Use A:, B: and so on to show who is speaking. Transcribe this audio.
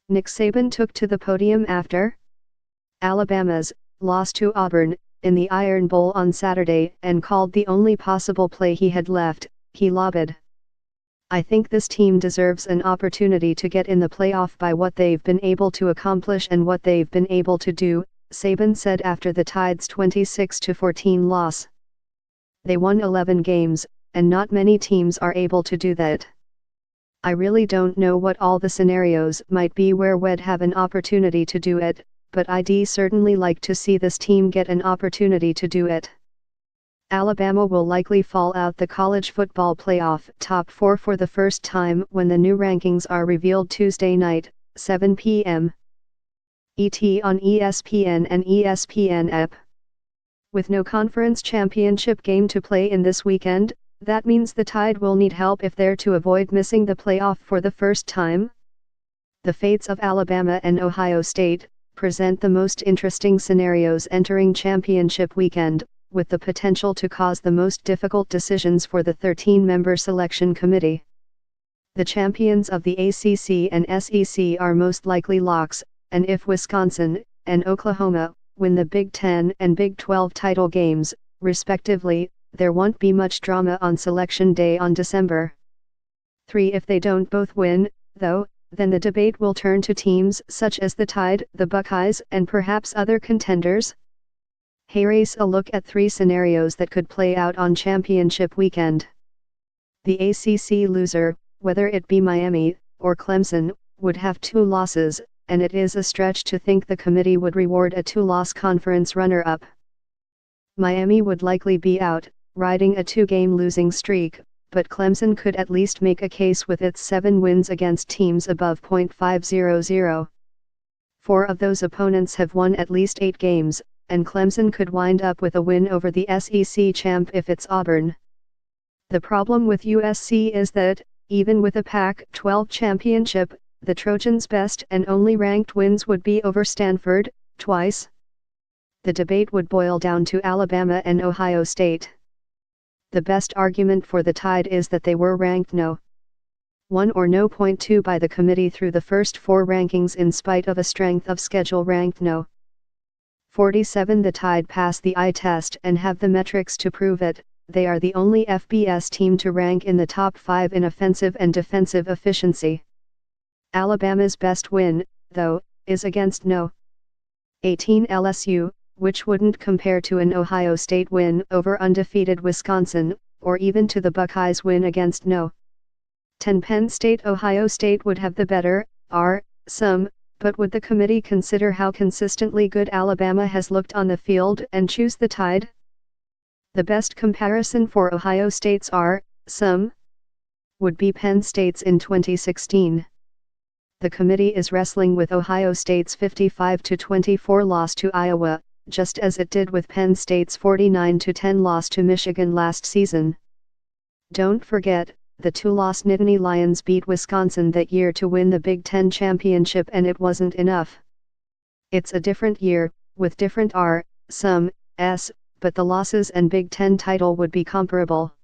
A: Nick Saban took to the podium after Alabama's loss to Auburn in the Iron Bowl on Saturday and called the only possible play he had left. He lobbed, "I think this team deserves an opportunity to get in the playoff by what they've been able to accomplish and what they've been able to do," Saban said after the Tide's 26-14 loss. "They won 11 games, and not many teams are able to do that. I really don't know what all the scenarios might be where we'd have an opportunity to do it, but I'd certainly like to see this team get an opportunity to do it." Alabama will likely fall out the college football playoff top 4 for the first time when the new rankings are revealed Tuesday night, 7 p.m. ET on ESPN and ESPN app. With no conference championship game to play in this weekend, that means the Tide will need help if they're to avoid missing the playoff for the first time. The fates of Alabama and Ohio State present the most interesting scenarios entering championship weekend, with the potential to cause the most difficult decisions for the 13-member selection committee. The champions of the ACC and SEC are most likely locks, and if Wisconsin and Oklahoma win the Big Ten and Big 12 title games, respectively, there won't be much drama on Selection Day on December 3. If they don't both win, though, then the debate will turn to teams such as the Tide, the Buckeyes, and perhaps other contenders. Here's a look at 3 scenarios that could play out on championship weekend. The ACC loser, whether it be Miami or Clemson, would have 2 losses, and it is a stretch to think the committee would reward a 2-loss conference runner-up. Miami would likely be out, riding a 2-game losing streak, but Clemson could at least make a case with its 7 wins against teams above .500. 4 of those opponents have won at least 8 games, and Clemson could wind up with a win over the SEC champ if it's Auburn. The problem with USC is that, even with a Pac-12 championship, the Trojans' best and only ranked wins would be over Stanford, twice. The debate would boil down to Alabama and Ohio State. The best argument for the Tide is that they were ranked no. 1 or no. 2 by the committee through the first 4 rankings in spite of a strength of schedule ranked no. 47. The Tide pass the eye test and have the metrics to prove it. They are the only FBS team to rank in the top 5 in offensive and defensive efficiency. Alabama's best win, though, is against no. 18. LSU, which wouldn't compare to an Ohio State win over undefeated Wisconsin, or even to the Buckeyes' win against no. 10. Penn State. Ohio State would have the better, but would the committee consider how consistently good Alabama has looked on the field and choose the Tide? The best comparison for Ohio State's would be Penn State's in 2016. The committee is wrestling with Ohio State's 55-24 loss to Iowa, just as it did with Penn State's 49-10 loss to Michigan last season. Don't forget, the 2-loss Nittany Lions beat Wisconsin that year to win the Big Ten championship, and it wasn't enough. It's a different year, with different but the losses and Big Ten title would be comparable.